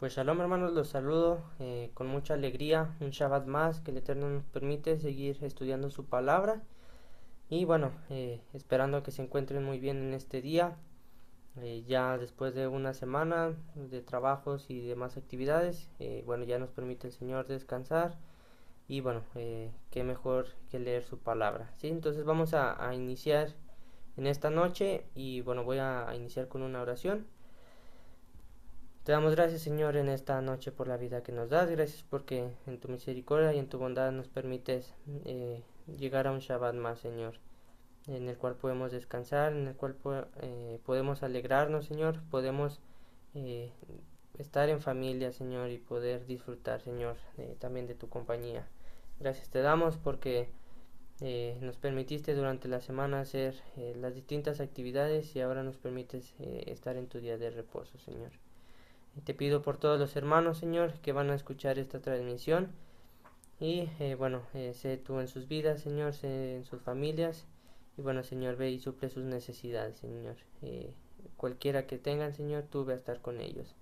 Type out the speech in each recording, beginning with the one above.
Pues shalom hermanos, los saludo con mucha alegría, un Shabbat más que el Eterno nos permite seguir estudiando su palabra y bueno, esperando que se encuentren muy bien en este día, ya después de una semana de trabajos y demás actividades, bueno, ya nos permite el Señor descansar y bueno, qué mejor que leer su palabra, ¿sí? Entonces vamos a iniciar en esta noche y bueno, voy a iniciar con una oración. Te damos gracias, Señor, en esta noche por la vida que nos das. Gracias porque en tu misericordia y en tu bondad nos permites llegar a un Shabbat más, Señor, en el cual podemos descansar, en el cual podemos alegrarnos, Señor, podemos eh, estar en familia, Señor, y poder disfrutar, Señor, también de tu compañía. Gracias te damos porque nos permitiste durante la semana hacer las distintas actividades y ahora nos permites estar en tu día de reposo, Señor. Te pido por todos los hermanos, Señor, que van a escuchar esta transmisión. Y bueno, sé tú en sus vidas, Señor, sé en sus familias. Y bueno, Señor, ve y suple sus necesidades, Señor. Cualquiera que tengan, Señor, tú ve a estar con ellos.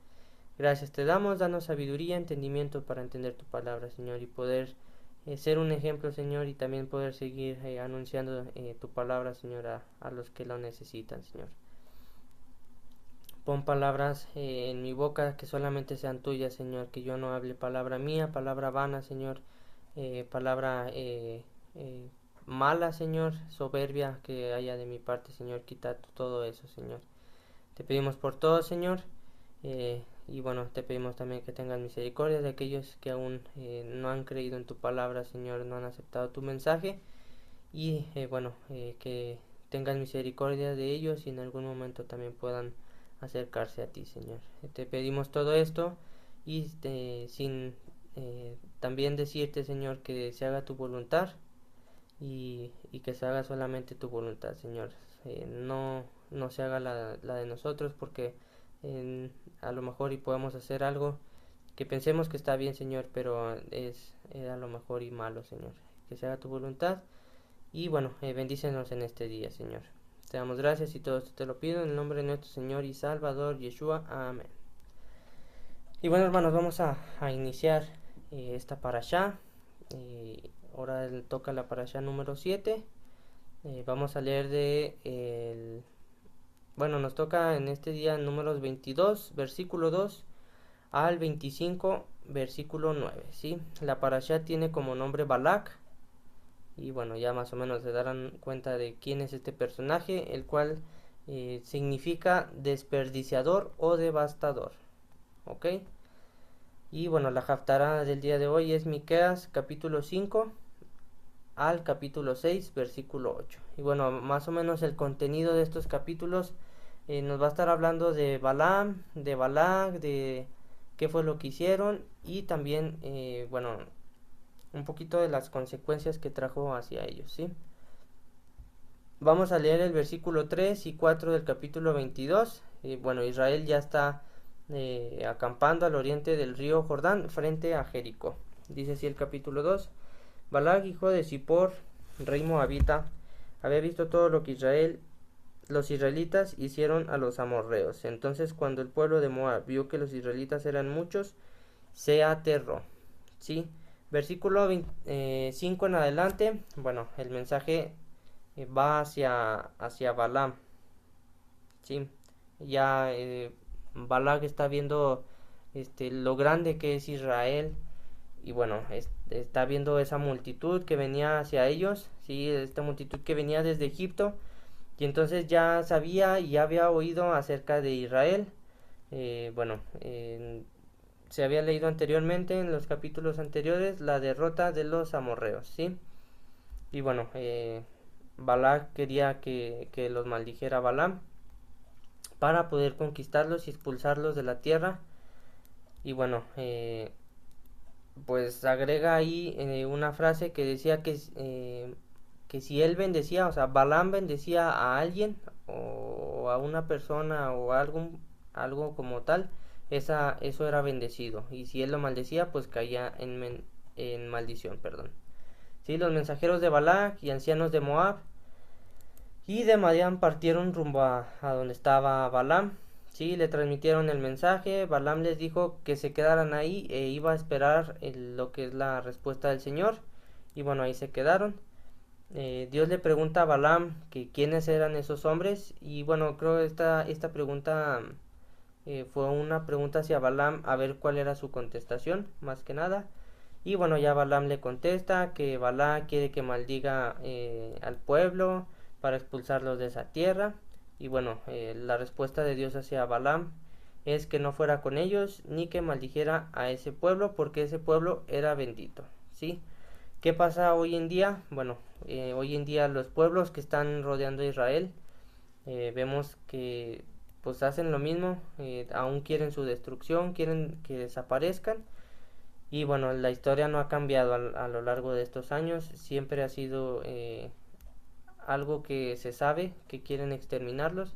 Gracias te damos, danos sabiduría, entendimiento para entender tu palabra, Señor, y poder ser un ejemplo, Señor, y también poder seguir anunciando tu palabra, Señor, a los que lo necesitan, Señor. Pon palabras en mi boca que solamente sean tuyas, Señor, que yo no hable palabra mía, palabra vana, Señor, palabra mala, Señor, soberbia que haya de mi parte, Señor, quita todo eso, Señor. Te pedimos por todo, Señor, y bueno, te pedimos también que tengas misericordia de aquellos que aún no han creído en tu palabra, Señor, no han aceptado tu mensaje, y bueno, que tengas misericordia de ellos y en algún momento también puedan acercarse a ti, Señor. Te pedimos todo esto y sin también decirte, Señor, que se haga tu voluntad y que se haga solamente tu voluntad, Señor. No se haga la de nosotros porque a lo mejor y podemos hacer algo que pensemos que está bien, Señor, pero es a lo mejor y malo, Señor. Que se haga tu voluntad y bueno, bendícenos en este día, Señor. Te damos gracias y todo esto te lo pido en el nombre de nuestro Señor y Salvador, Yeshua. Amén. Y bueno, hermanos, vamos a iniciar esta parashá. Ahora toca la parashá número 7. Vamos a leer bueno, nos toca en este día números 22, versículo 2 al 25, versículo 9, ¿sí? La parashá tiene como nombre Balak. Y bueno, ya más o menos se darán cuenta de quién es este personaje, el cual significa desperdiciador o devastador. ¿Ok? Y bueno, la haftará del día de hoy es Miqueas capítulo 5 al capítulo 6, versículo 8. Y bueno, más o menos el contenido de estos capítulos nos va a estar hablando de Balaam, de Balak, de qué fue lo que hicieron y también, bueno, un poquito de las consecuencias que trajo hacia ellos, ¿sí? Vamos a leer el versículo 3 y 4 del capítulo 22. Bueno, Israel ya está acampando al oriente del río Jordán frente a Jericó. Dice así el capítulo 2. Balag, hijo de Zippor, rey moabita, había visto todo lo que los israelitas hicieron a los amorreos. Entonces, cuando el pueblo de Moab vio que los israelitas eran muchos, se aterró. ¿Sí? Versículo 5 en adelante. Bueno, el mensaje va hacia Balaam. ¿Sí? Ya Balak está viendo lo grande que es Israel. Y bueno, está viendo esa multitud que venía hacia ellos. ¿Sí? Esta multitud que venía desde Egipto. Y entonces ya sabía y ya había oído acerca de Israel. Bueno, se había leído anteriormente en los capítulos anteriores la derrota de los amorreos, ¿sí? Y bueno, Balak quería que los maldijera Balaam para poder conquistarlos y expulsarlos de la tierra. Y bueno, pues agrega ahí una frase que decía que si él bendecía, o sea, Balaam bendecía a alguien o a una persona o algo como tal, eso era bendecido. Y si él lo maldecía, pues caía en maldición, perdón. Sí, los mensajeros de Balak y ancianos de Moab y de Madián partieron rumbo a donde estaba Balaam, Sí, le transmitieron el mensaje. Balaam les dijo que se quedaran ahí e iba a esperar lo que es la respuesta del Señor. Y bueno, ahí se quedaron. Dios le pregunta a Balaam que quiénes eran esos hombres. Y bueno, creo que esta pregunta fue una pregunta hacia Balaam a ver cuál era su contestación, más que nada. Y bueno, ya Balaam le contesta que Balaam quiere que maldiga al pueblo para expulsarlos de esa tierra. Y bueno, la respuesta de Dios hacia Balaam es que no fuera con ellos ni que maldijera a ese pueblo porque ese pueblo era bendito, ¿sí? ¿Qué pasa hoy en día? Bueno, hoy en día los pueblos que están rodeando a Israel, vemos que pues hacen lo mismo, aún quieren su destrucción, quieren que desaparezcan. Y bueno, la historia no ha cambiado a lo largo de estos años, siempre ha sido algo que se sabe que quieren exterminarlos,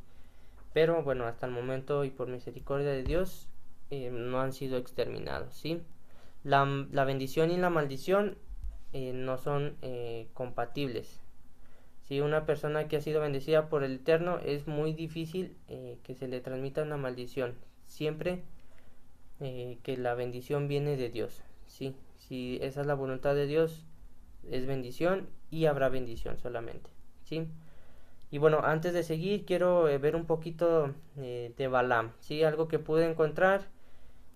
pero bueno, hasta el momento y por misericordia de Dios no han sido exterminados, ¿sí? La bendición y la maldición no son compatibles. Si una persona que ha sido bendecida por el Eterno, es muy difícil que se le transmita una maldición, siempre que la bendición viene de Dios, ¿sí? Si esa es la voluntad de Dios, es bendición y habrá bendición solamente, ¿sí? Y bueno, antes de seguir quiero ver un poquito de Balaam, ¿sí? Algo que pude encontrar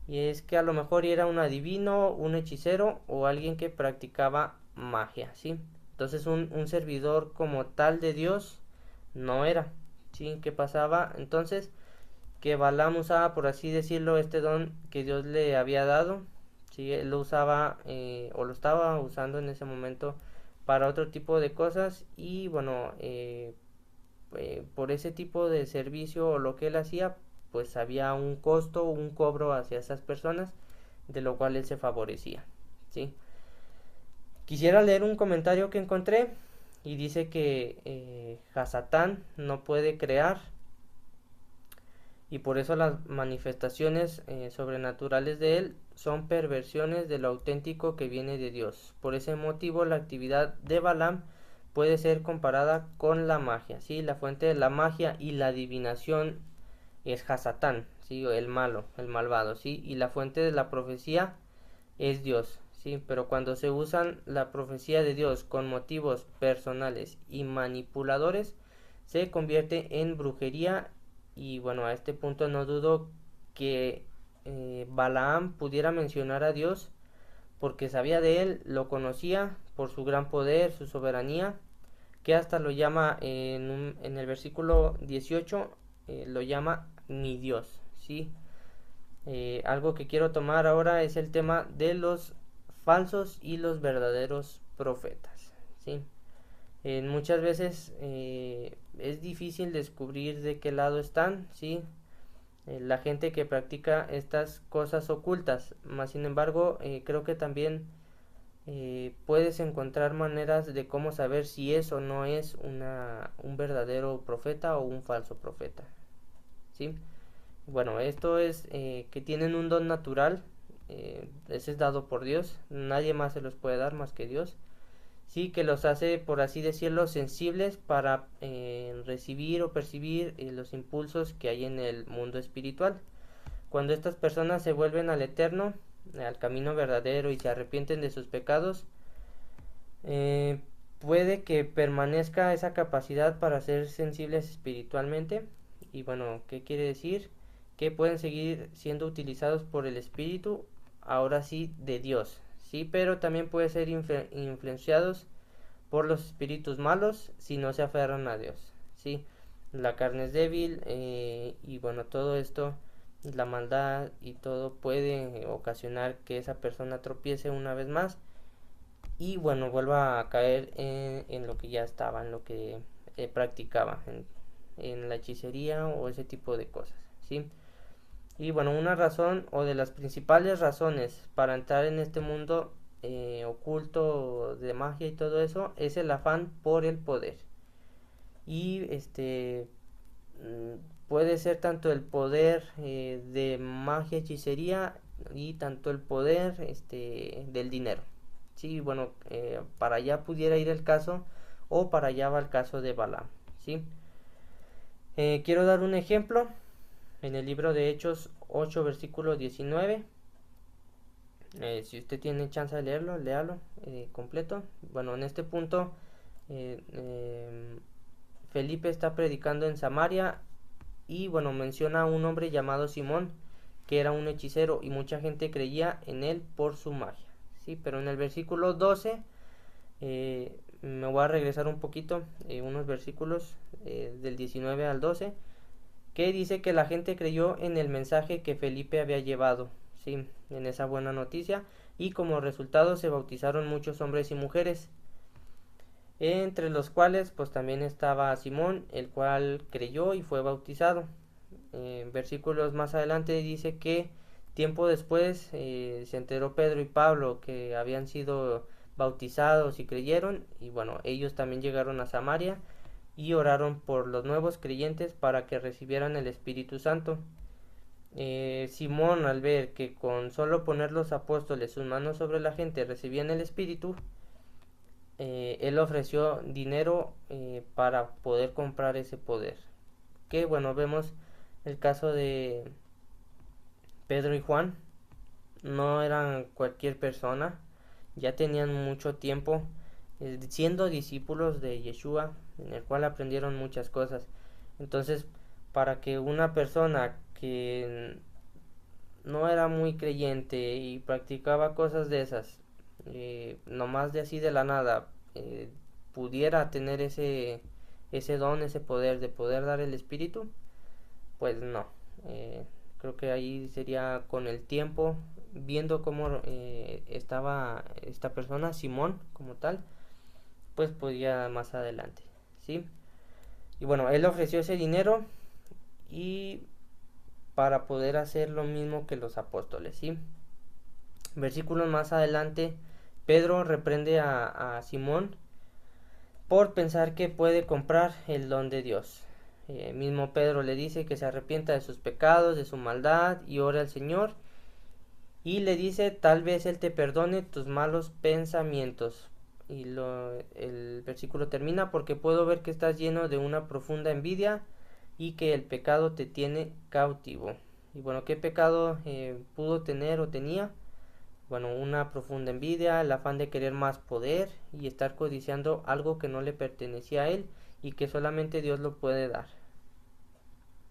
y es que a lo mejor era un adivino, un hechicero o alguien que practicaba magia, ¿sí? Entonces un servidor como tal de Dios no era, ¿sí? ¿Qué pasaba? Entonces que Balaam usaba, por así decirlo, este don que Dios le había dado, ¿sí? Él lo usaba o lo estaba usando en ese momento para otro tipo de cosas y bueno, por ese tipo de servicio o lo que él hacía, pues había un costo, un cobro hacia esas personas, de lo cual él se favorecía, ¿sí? Quisiera leer un comentario que encontré y dice que Hasatán no puede crear y por eso las manifestaciones sobrenaturales de él son perversiones de lo auténtico que viene de Dios. Por ese motivo la actividad de Balaam puede ser comparada con la magia, ¿sí? La fuente de la magia y la adivinación es Hasatán, ¿sí? El malo, el malvado, ¿sí? Y la fuente de la profecía es Dios, ¿sí? Pero cuando se usan la profecía de Dios con motivos personales y manipuladores, se convierte en brujería. Y bueno, a este punto no dudo que Balaam pudiera mencionar a Dios porque sabía de él, lo conocía por su gran poder, su soberanía, que hasta lo llama en el versículo 18, lo llama mi Dios, ¿sí? Algo que quiero tomar ahora es el tema de los falsos y los verdaderos profetas, ¿sí? Muchas veces es difícil descubrir de qué lado están, ¿sí? La gente que practica estas cosas ocultas, más sin embargo creo que también puedes encontrar maneras de cómo saber si es o no es un verdadero profeta o un falso profeta, ¿sí? Bueno, esto es que tienen un don natural, ese es dado por Dios, nadie más se los puede dar más que Dios, sí, que los hace, por así decirlo, sensibles para recibir o percibir los impulsos que hay en el mundo espiritual. Cuando estas personas se vuelven al Eterno, al camino verdadero y se arrepienten de sus pecados, eh, puede que permanezca esa capacidad para ser sensibles espiritualmente. Y bueno, ¿qué quiere decir? Que pueden seguir siendo utilizados por el Espíritu, ahora sí, de Dios, sí, pero también pueden ser influenciados por los espíritus malos si no se aferran a Dios, sí. La carne es débil y bueno, todo esto, la maldad y todo puede ocasionar que esa persona tropiece una vez más y bueno, vuelva a caer en lo que ya estaba, en lo que practicaba, en la hechicería o ese tipo de cosas, ¿sí? Y bueno, una razón o de las principales razones para entrar en este mundo oculto de magia y todo eso es el afán por el poder. Y puede ser tanto el poder de magia, hechicería y tanto el poder del dinero. Sí, bueno, para allá pudiera ir el caso o para allá va el caso de Balaam, ¿sí? Quiero dar un ejemplo. en el libro de Hechos 8, versículo 19. Si usted tiene chance de leerlo, léalo completo. Bueno, en este punto Felipe está predicando en Samaria y bueno, menciona a un hombre llamado Simón, que era un hechicero y mucha gente creía en él por su magia. ¿Sí? Pero en el versículo 12, me voy a regresar un poquito, unos versículos del 19 al 12, que dice que la gente creyó en el mensaje que Felipe había llevado, ¿sí? En esa buena noticia, y como resultado se bautizaron muchos hombres y mujeres, entre los cuales pues también estaba Simón, el cual creyó y fue bautizado. Versículos más adelante dice que tiempo después se enteró Pedro y Pablo que habían sido bautizados y creyeron, y bueno, ellos también llegaron a Samaria y oraron por los nuevos creyentes para que recibieran el Espíritu Santo. Simón, al ver que con solo poner los apóstoles sus manos sobre la gente recibían el Espíritu, él ofreció dinero para poder comprar ese poder. Que bueno, vemos el caso de Pedro y Juan, no eran cualquier persona, ya tenían mucho tiempo siendo discípulos de Yeshua, en el cual aprendieron muchas cosas. Entonces, para que una persona que no era muy creyente y practicaba cosas de esas, nomás de así de la nada, pudiera tener ese don, ese poder de poder dar el Espíritu, pues no. Creo que ahí sería con el tiempo, viendo cómo estaba esta persona, Simón, como tal, pues podía más adelante, ¿sí? Y bueno, él ofreció ese dinero y para poder hacer lo mismo que los apóstoles, ¿sí? Versículos más adelante, Pedro reprende a Simón por pensar que puede comprar el don de Dios. Mismo Pedro le dice que se arrepienta de sus pecados, de su maldad y ore al Señor. Y le dice, tal vez Él te perdone tus malos pensamientos. Y el versículo termina, porque puedo ver que estás lleno de una profunda envidia y que el pecado te tiene cautivo. Y bueno, ¿qué pecado pudo tener o tenía? Bueno, una profunda envidia, el afán de querer más poder y estar codiciando algo que no le pertenecía a él y que solamente Dios lo puede dar.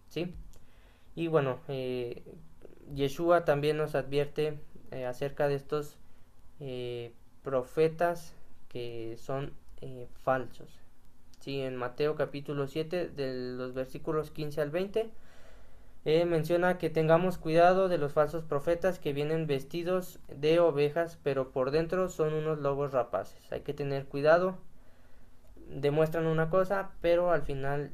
¿Sí? Y bueno, Yeshua también nos advierte acerca de estos profetas que son falsos. ¿Sí? En Mateo capítulo 7, de los versículos 15 al 20, menciona que tengamos cuidado de los falsos profetas que vienen vestidos de ovejas, pero por dentro son unos lobos rapaces. Hay que tener cuidado. Demuestran una cosa, pero al final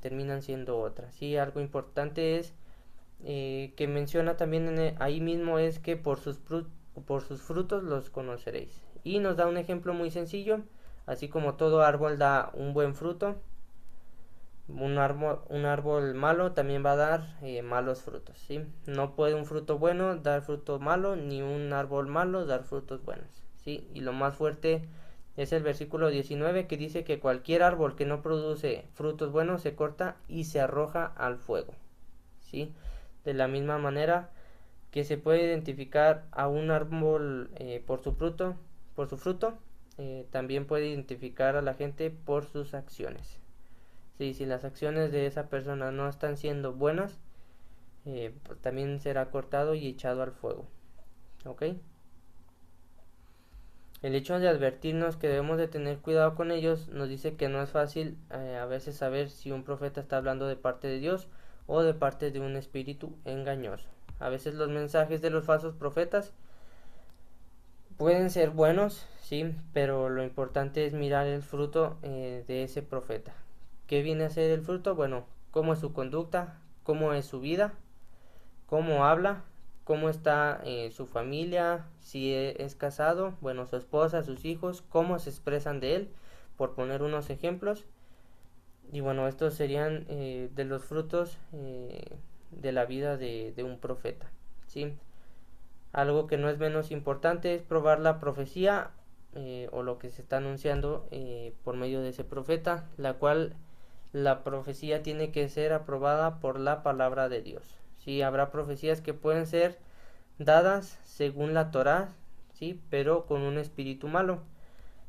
terminan siendo otra. ¿Sí? Algo importante es que menciona también ahí mismo es que por sus frutos los conoceréis. Y nos da un ejemplo muy sencillo. Así como todo árbol da un buen fruto, un árbol malo también va a dar malos frutos, ¿sí? No puede un fruto bueno dar fruto malo, ni un árbol malo dar frutos buenos, ¿sí? Y lo más fuerte es el versículo 19, que dice que cualquier árbol que no produce frutos buenos se corta y se arroja al fuego, ¿sí? De la misma manera que se puede identificar a un árbol por su fruto, también puede identificar a la gente por sus acciones. Sí, si las acciones de esa persona no están siendo buenas, pues también será cortado y echado al fuego. ¿Ok? El hecho de advertirnos que debemos de tener cuidado con ellos nos dice que no es fácil a veces saber si un profeta está hablando de parte de Dios o de parte de un espíritu engañoso. A veces los mensajes de los falsos profetas pueden ser buenos, sí, pero lo importante es mirar el fruto de ese profeta. ¿Qué viene a ser el fruto? Bueno, cómo es su conducta, cómo es su vida, cómo habla, cómo está su familia, si es casado, bueno, su esposa, sus hijos, cómo se expresan de él, por poner unos ejemplos. Y bueno, estos serían de los frutos de la vida de un profeta, ¿sí? Algo que no es menos importante es probar la profecía o lo que se está anunciando por medio de ese profeta, la cual la profecía tiene que ser aprobada por la palabra de Dios. Sí, habrá profecías que pueden ser dadas según la Torá, sí, pero con un espíritu malo.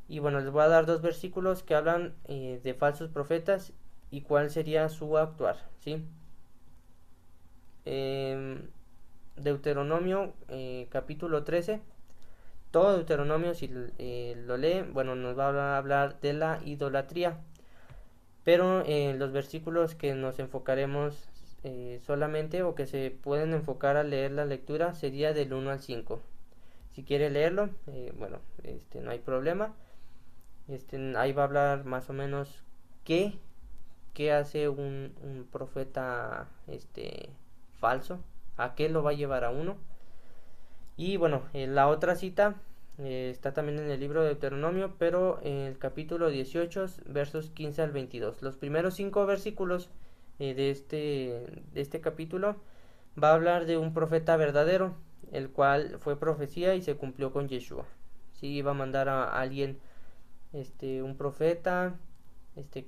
Y bueno, les voy a dar dos versículos que hablan de falsos profetas y cuál sería su actuar, ¿sí? Deuteronomio capítulo 13. Todo Deuteronomio, si lo lee, bueno, nos va a hablar de la idolatría. Pero los versículos que nos enfocaremos solamente o que se pueden enfocar al leer la lectura sería del 1 al 5. Si quiere leerlo, bueno, no hay problema. Ahí va a hablar más o menos qué hace un profeta falso, a qué lo va a llevar a uno. Y bueno, la otra cita está también en el libro de Deuteronomio, pero en el capítulo 18, versos 15 al 22. Los primeros 5 versículos de este capítulo va a hablar de un profeta verdadero, el cual fue profecía y se cumplió con Yeshua. Sí, iba a mandar a alguien, un profeta,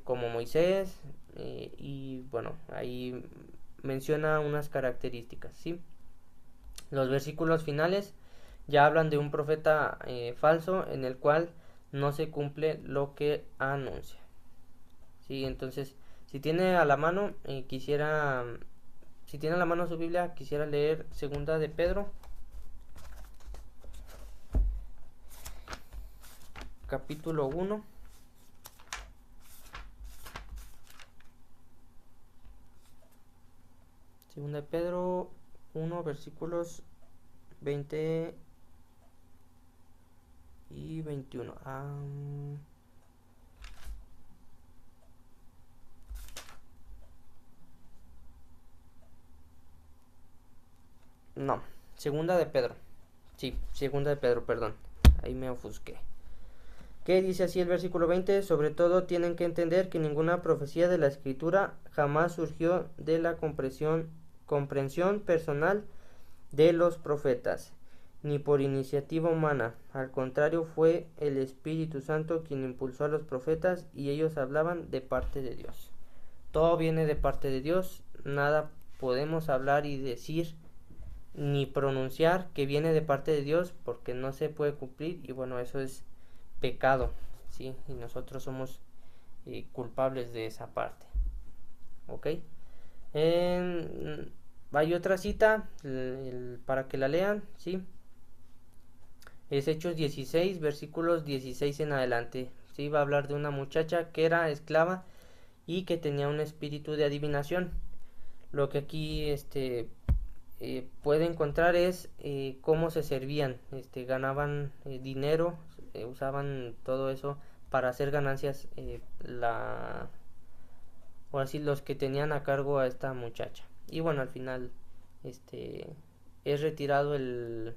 como Moisés, y bueno, ahí menciona unas características, ¿sí? Los versículos finales ya hablan de un profeta falso en el cual no se cumple lo que anuncia. ¿Sí? Entonces, si tiene a la mano, si tiene a la mano su Biblia, quisiera leer segunda de Pedro, capítulo 1. Segunda de Pedro 1, versículos 20 y 21. No, segunda de Pedro. Sí, segunda de Pedro, perdón. Ahí me ofusqué. ¿Qué dice así el versículo 20? Sobre todo tienen que entender que ninguna profecía de la Escritura jamás surgió de la comprensión personal de los profetas, ni por iniciativa humana. Al contrario, fue el Espíritu Santo quien impulsó a los profetas y ellos hablaban de parte de Dios. Todo viene de parte de Dios, nada podemos hablar y decir ni pronunciar que viene de parte de Dios porque no se puede cumplir y bueno, eso es pecado, ¿sí? Y nosotros somos culpables de esa parte, ¿ok? Hay otra cita para que la lean, ¿sí? Es Hechos 16, versículos 16 en adelante, ¿sí? Va a hablar de una muchacha que era esclava y que tenía un espíritu de adivinación. Lo que aquí puede encontrar es cómo se servían, ganaban dinero, usaban todo eso para hacer ganancias, o así los que tenían a cargo a esta muchacha. Y bueno, al final es retirado el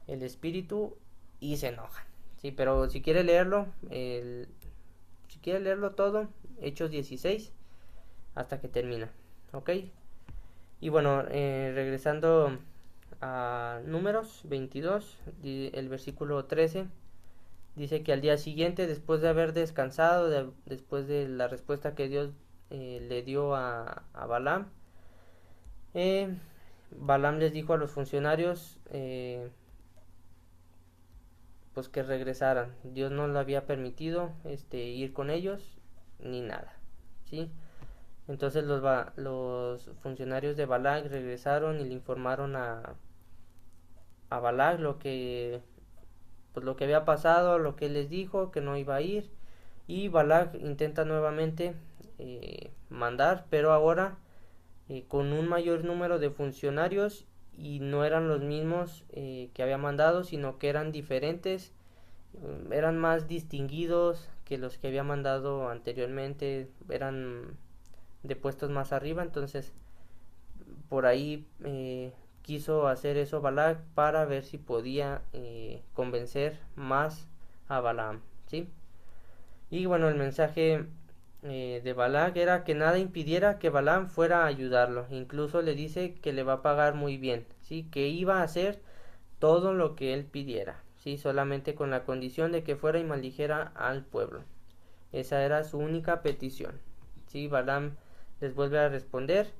espíritu y se enojan, sí, pero si quiere leerlo, todo, Hechos 16 hasta que termina, ok. Y bueno, regresando a Números 22, el versículo 13, dice que al día siguiente, después de haber descansado, después de la respuesta que Dios le dio a Balaam, Balaam les dijo a los funcionarios pues que regresaran. Dios no le había permitido ir con ellos ni nada, ¿sí? Entonces los funcionarios de Balac regresaron y le informaron a Balac lo que había pasado, lo que él les dijo, que no iba a ir. Y Balac intenta nuevamente mandar, pero ahora con un mayor número de funcionarios y no eran los mismos que había mandado, sino que eran diferentes, eran más distinguidos que los que había mandado anteriormente, eran de puestos más arriba. Entonces por ahí quiso hacer eso Balac para ver si podía convencer más a Balaam, ¿sí? Y bueno, el mensaje de Balac era que nada impidiera que Balaam fuera a ayudarlo. Incluso le dice que le va a pagar muy bien, ¿sí? Que iba a hacer todo lo que él pidiera, ¿sí? Solamente con la condición de que fuera y maldijera al pueblo. Esa era su única petición. Sí, Balaam les vuelve a responder,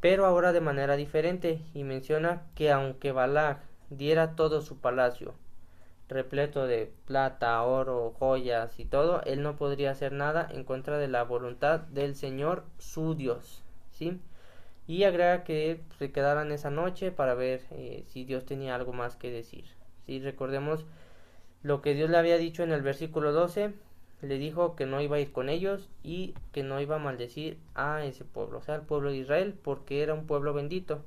pero ahora de manera diferente, y menciona que aunque Balac diera todo su palacio repleto de plata, oro, joyas y todo, él no podría hacer nada en contra de la voluntad del Señor su Dios, ¿sí? Y agrega que se quedaran esa noche para ver si Dios tenía algo más que decir. ¿Sí? Recordemos lo que Dios le había dicho en el versículo 12, le dijo que no iba a ir con ellos y que no iba a maldecir a ese pueblo, o sea, al pueblo de Israel, porque era un pueblo bendito.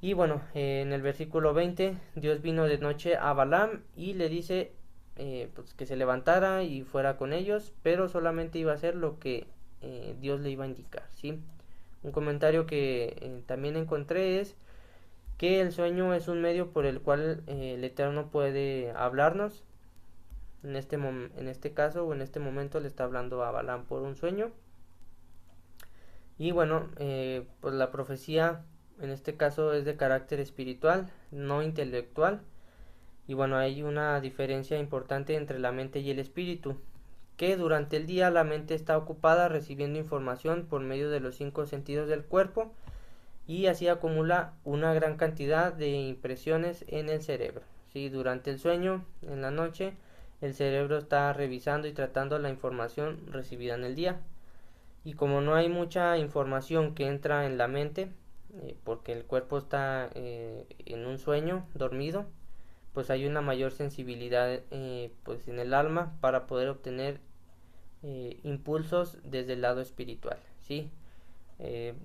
Y bueno, en el versículo 20, Dios vino de noche a Balaam y le dice pues que se levantara y fuera con ellos, pero solamente iba a hacer lo que Dios le iba a indicar, ¿sí? Un comentario que también encontré es que el sueño es un medio por el cual el Eterno puede hablarnos. En este caso o en este momento le está hablando a Balaam por un sueño. Y bueno, pues la profecía en este caso es de carácter espiritual, no intelectual. Y bueno, hay una diferencia importante entre la mente y el espíritu, que durante el día la mente está ocupada recibiendo información por medio de los 5 sentidos del cuerpo y así acumula una gran cantidad de impresiones en el cerebro. ¿Sí? Durante el sueño, en la noche, el cerebro está revisando y tratando la información recibida en el día. Y como no hay mucha información que entra en la mente, porque el cuerpo está en un sueño, dormido, pues hay una mayor sensibilidad pues en el alma para poder obtener impulsos desde el lado espiritual, ¿sí?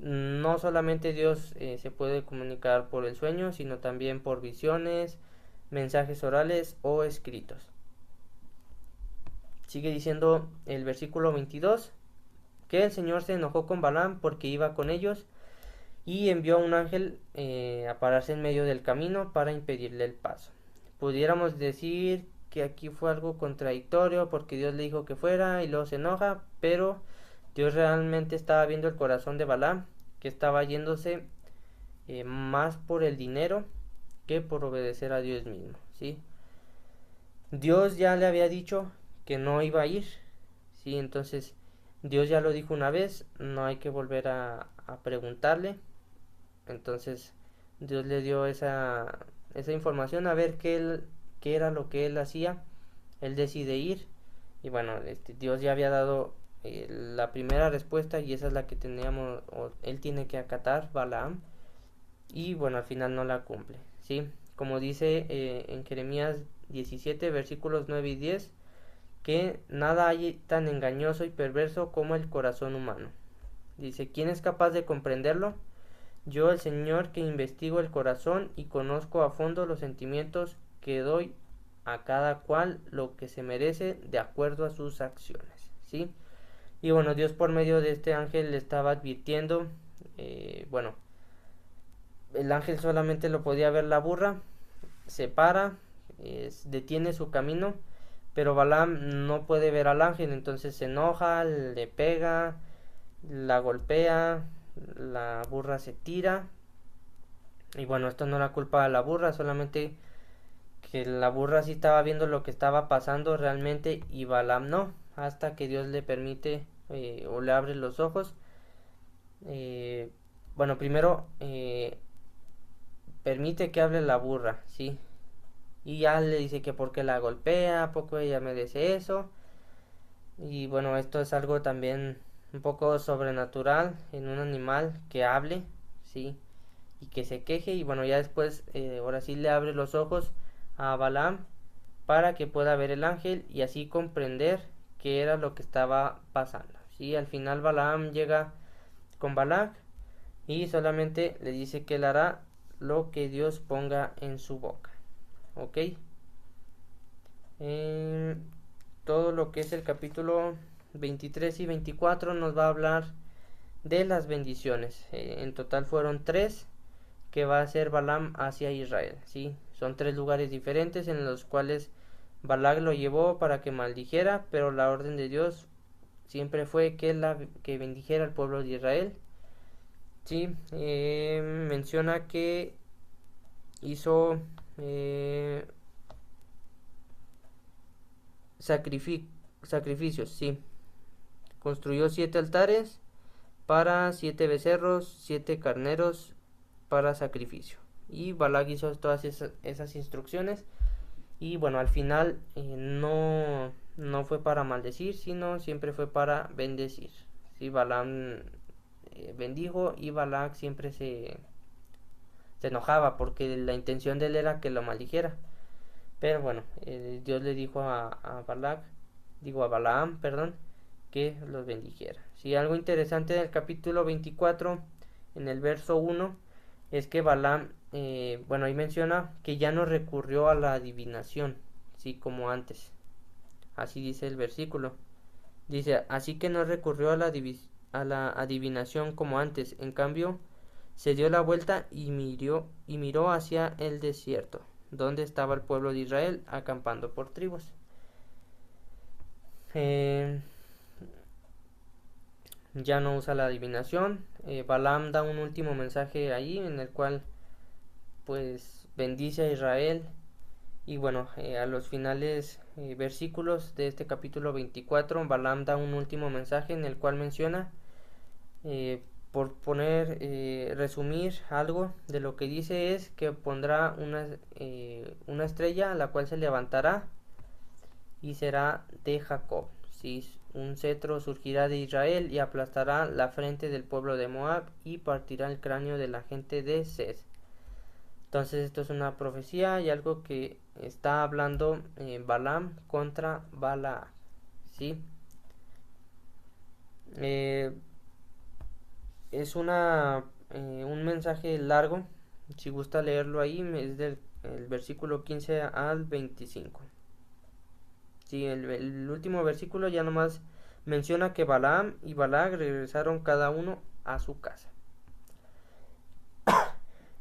No solamente Dios se puede comunicar por el sueño, sino también por visiones, mensajes orales o escritos. Sigue diciendo el versículo 22, que el Señor se enojó con Balaam porque iba con ellos y envió a un ángel a pararse en medio del camino para impedirle el paso. Pudiéramos decir que aquí fue algo contradictorio porque Dios le dijo que fuera y luego se enoja, pero Dios realmente estaba viendo el corazón de Balaam, que estaba yéndose más por el dinero que por obedecer a Dios mismo, ¿sí? Dios ya le había dicho que no iba a ir, ¿sí? Entonces Dios ya lo dijo una vez, no hay que volver a preguntarle. Entonces Dios le dio esa información a ver qué era lo que él hacía. Él decide ir y bueno, Dios ya había dado la primera respuesta y esa es la que teníamos, o él tiene que acatar, Balaam, y bueno, al final no la cumple, ¿sí? Como dice en Jeremías 17 versículos 9 y 10, que nada hay tan engañoso y perverso como el corazón humano. Dice, ¿quién es capaz de comprenderlo? Yo, el Señor, que investigo el corazón y conozco a fondo los sentimientos, que doy a cada cual lo que se merece de acuerdo a sus acciones, ¿sí? Y bueno, Dios por medio de este ángel le estaba advirtiendo, bueno, el ángel solamente lo podía ver la burra, se para, detiene su camino, pero Balaam no puede ver al ángel, entonces se enoja, le pega, la golpea, la burra se tira. Y bueno, esto no era culpa de la burra, solamente que la burra sí estaba viendo lo que estaba pasando realmente y Balaam no, hasta que Dios le permite o le abre los ojos. Bueno, primero permite que hable la burra, ¿sí? Y ya le dice que porque la golpea, ¿a poco ella merece eso? Y bueno, esto es algo también un poco sobrenatural en un animal que hable, ¿sí? Y que se queje y bueno, ya después ahora sí le abre los ojos a Balaam para que pueda ver el ángel y así comprender qué era lo que estaba pasando, ¿sí? Al final Balaam llega con Balac y solamente le dice que él hará lo que Dios ponga en su boca, ¿ok? Todo lo que es el capítulo 23 y 24 nos va a hablar de las bendiciones. En total fueron 3 que va a hacer Balaam hacia Israel, ¿sí? Son 3 lugares diferentes en los cuales Balac lo llevó para que maldijera, pero la orden de Dios siempre fue que bendijera al pueblo de Israel, ¿sí? Menciona que hizo sacrificios, sí. construyó 7 altares para 7 becerros, 7 carneros para sacrificio. Y Balac hizo todas esas instrucciones. Y bueno, al final no fue para maldecir, sino siempre fue para bendecir. Sí, Balaam bendijo y Balac siempre se enojaba porque la intención de él era que lo maldijera. Pero bueno, Dios le dijo a Balaam, perdón, que los bendijera. Sí, algo interesante del capítulo 24, en el verso 1, es que Balaam, bueno, ahí menciona que ya no recurrió a la adivinación, sí, como antes. Así dice el versículo. Dice, así que no recurrió a la adivinación como antes. En cambio, se dio la vuelta y miró hacia el desierto, donde estaba el pueblo de Israel acampando por tribus. Ya no usa la adivinación. Balaam da un último mensaje ahí en el cual pues bendice a Israel. Y bueno, a los finales versículos de este capítulo 24, Balaam da un último mensaje en el cual menciona, por resumir algo de lo que dice, es que pondrá una estrella, la cual se levantará y será de Jacob. Sí, un cetro surgirá de Israel y aplastará la frente del pueblo de Moab y partirá el cráneo de la gente de Sed. Entonces esto es una profecía y algo que está hablando Balaam contra Balac, ¿sí? Es un mensaje largo. Si gusta leerlo ahí, es del el versículo 15 al 25. Sí, el último versículo ya nomás menciona que Balaam y Balac regresaron cada uno a su casa.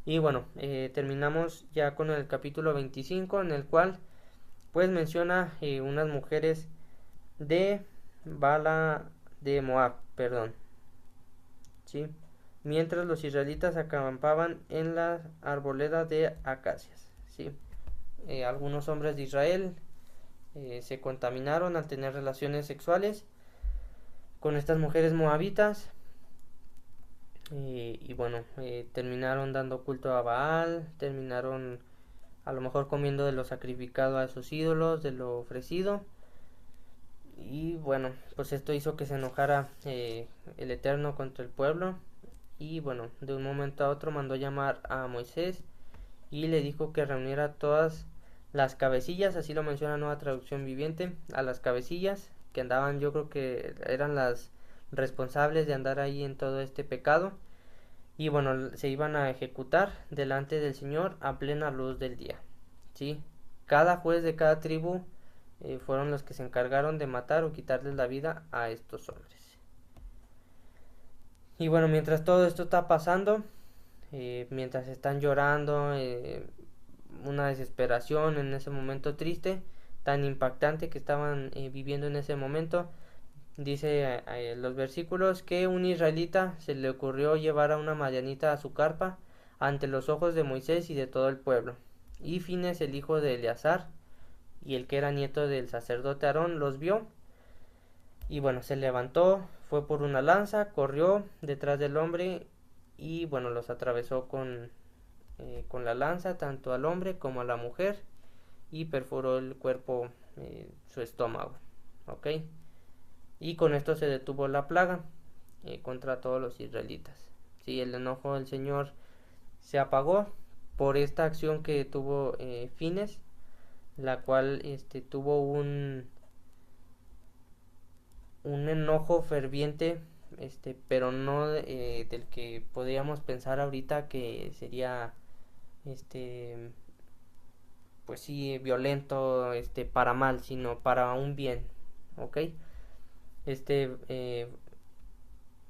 Y bueno, terminamos ya con el capítulo 25, en el cual pues menciona unas mujeres de de Moab, perdón. ¿Sí? Mientras los israelitas acampaban en la arboleda de acacias. ¿Sí? Algunos hombres de Israel se contaminaron al tener relaciones sexuales con estas mujeres moabitas. Y bueno, terminaron dando culto a Baal, terminaron a lo mejor comiendo de lo sacrificado a sus ídolos, de lo ofrecido. Y bueno, pues esto hizo que se enojara el Eterno contra el pueblo. Y bueno, de un momento a otro mandó llamar a Moisés y le dijo que reuniera todas las cabecillas, así lo menciona Nueva Traducción Viviente, a las cabecillas que andaban, yo creo que eran las responsables de andar ahí en todo este pecado. Y bueno, se iban a ejecutar delante del Señor a plena luz del día. ¿Sí? Cada juez de cada tribu fueron los que se encargaron de matar o quitarles la vida a estos hombres. Y bueno, mientras todo esto está pasando, mientras están llorando, una desesperación en ese momento triste, tan impactante que estaban viviendo en ese momento, dice los versículos que un israelita se le ocurrió llevar a una madianita a su carpa ante los ojos de Moisés y de todo el pueblo. Y Fines, el hijo de Eleazar, y el que era nieto del sacerdote Aarón, los vio. Y bueno, se levantó, fue por una lanza, corrió detrás del hombre y bueno, los atravesó con la lanza, tanto al hombre como a la mujer, y perforó el cuerpo, su estómago. ¿Ok? Y con esto se detuvo la plaga contra todos los israelitas. Sí, el enojo del Señor se apagó por esta acción que tuvo Fines, la cual tuvo un enojo ferviente, pero no del que podríamos pensar ahorita que sería pues sí, violento, para mal, sino para un bien. ¿Ok?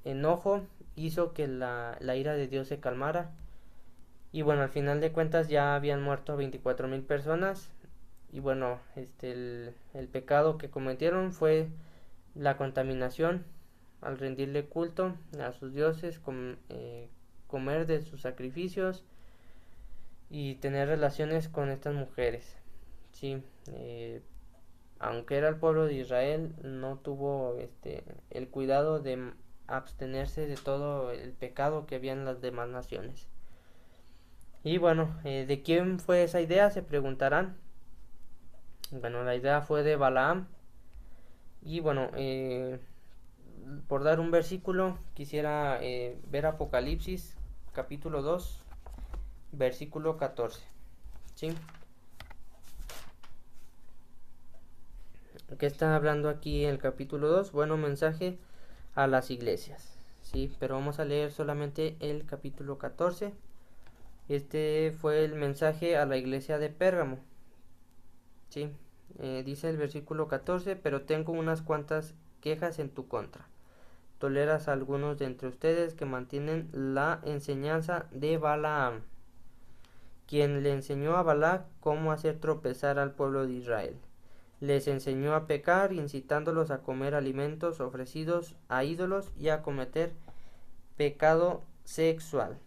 Enojo hizo que la ira de Dios se calmara. Y bueno, al final de cuentas ya habían muerto 24,000 personas. Y bueno, el pecado que cometieron fue la contaminación al rendirle culto a sus dioses, comer de sus sacrificios y tener relaciones con estas mujeres. Sí, aunque era el pueblo de Israel, no tuvo el cuidado de abstenerse de todo el pecado que había en las demás naciones. Y bueno, ¿de quién fue esa idea? Se preguntarán. Bueno, la idea fue de Balaam. Y bueno, por dar un versículo, quisiera ver Apocalipsis capítulo 2, versículo 14. ¿Sí? ¿Qué está hablando aquí en el capítulo 2? Bueno, mensaje a las iglesias. Sí, pero vamos a leer solamente el capítulo 14. Este fue el mensaje a la iglesia de Pérgamo. Sí, dice el versículo 14, pero tengo unas cuantas quejas en tu contra. Toleras a algunos de entre ustedes que mantienen la enseñanza de Balaam, quien le enseñó a Balac cómo hacer tropezar al pueblo de Israel. Les enseñó a pecar, incitándolos a comer alimentos ofrecidos a ídolos y a cometer pecado sexual.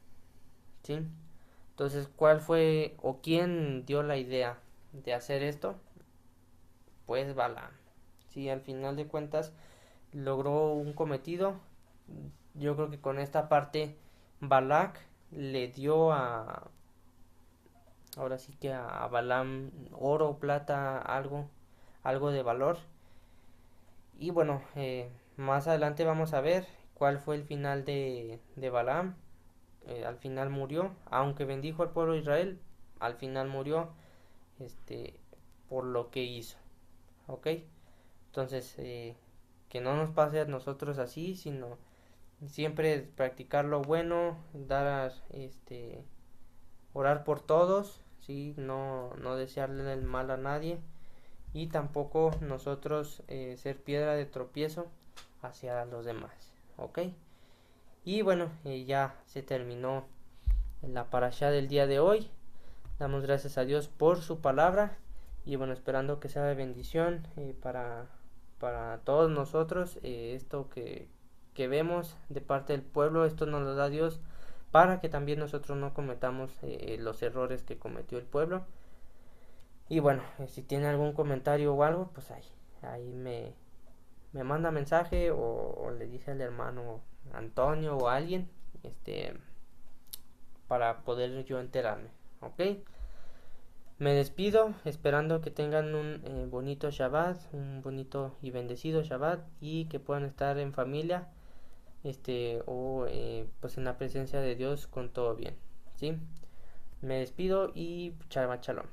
¿Sí? Entonces, ¿cuál fue o quién dio la idea de hacer esto? Pues Balaam. Sí, al final de cuentas logró un cometido. Yo creo que con esta parte Balac le dio ahora sí que a Balaam oro, plata, algo de valor. Y bueno, más adelante vamos a ver cuál fue el final de Balaam. Al final murió, aunque bendijo al pueblo de Israel, al final murió por lo que hizo. ¿Ok? Entonces, que no nos pase a nosotros así, sino siempre practicar lo bueno, dar orar por todos, ¿sí? No desearle el mal a nadie y tampoco nosotros ser piedra de tropiezo hacia los demás, ¿ok? Y bueno, ya se terminó la parashá del día de hoy. Damos gracias a Dios por su palabra y bueno, esperando que sea de bendición para todos nosotros. Esto que vemos de parte del pueblo, esto nos lo da Dios para que también nosotros no cometamos los errores que cometió el pueblo. Y bueno, si tiene algún comentario o algo, pues ahí me manda mensaje o le dice al hermano Antonio o a alguien para poder yo enterarme, ¿ok? Me despido esperando que tengan un bonito Shabbat, un bonito y bendecido Shabbat y que puedan estar en familia o pues en la presencia de Dios con todo bien, ¿sí? Me despido y Shabbat Shalom.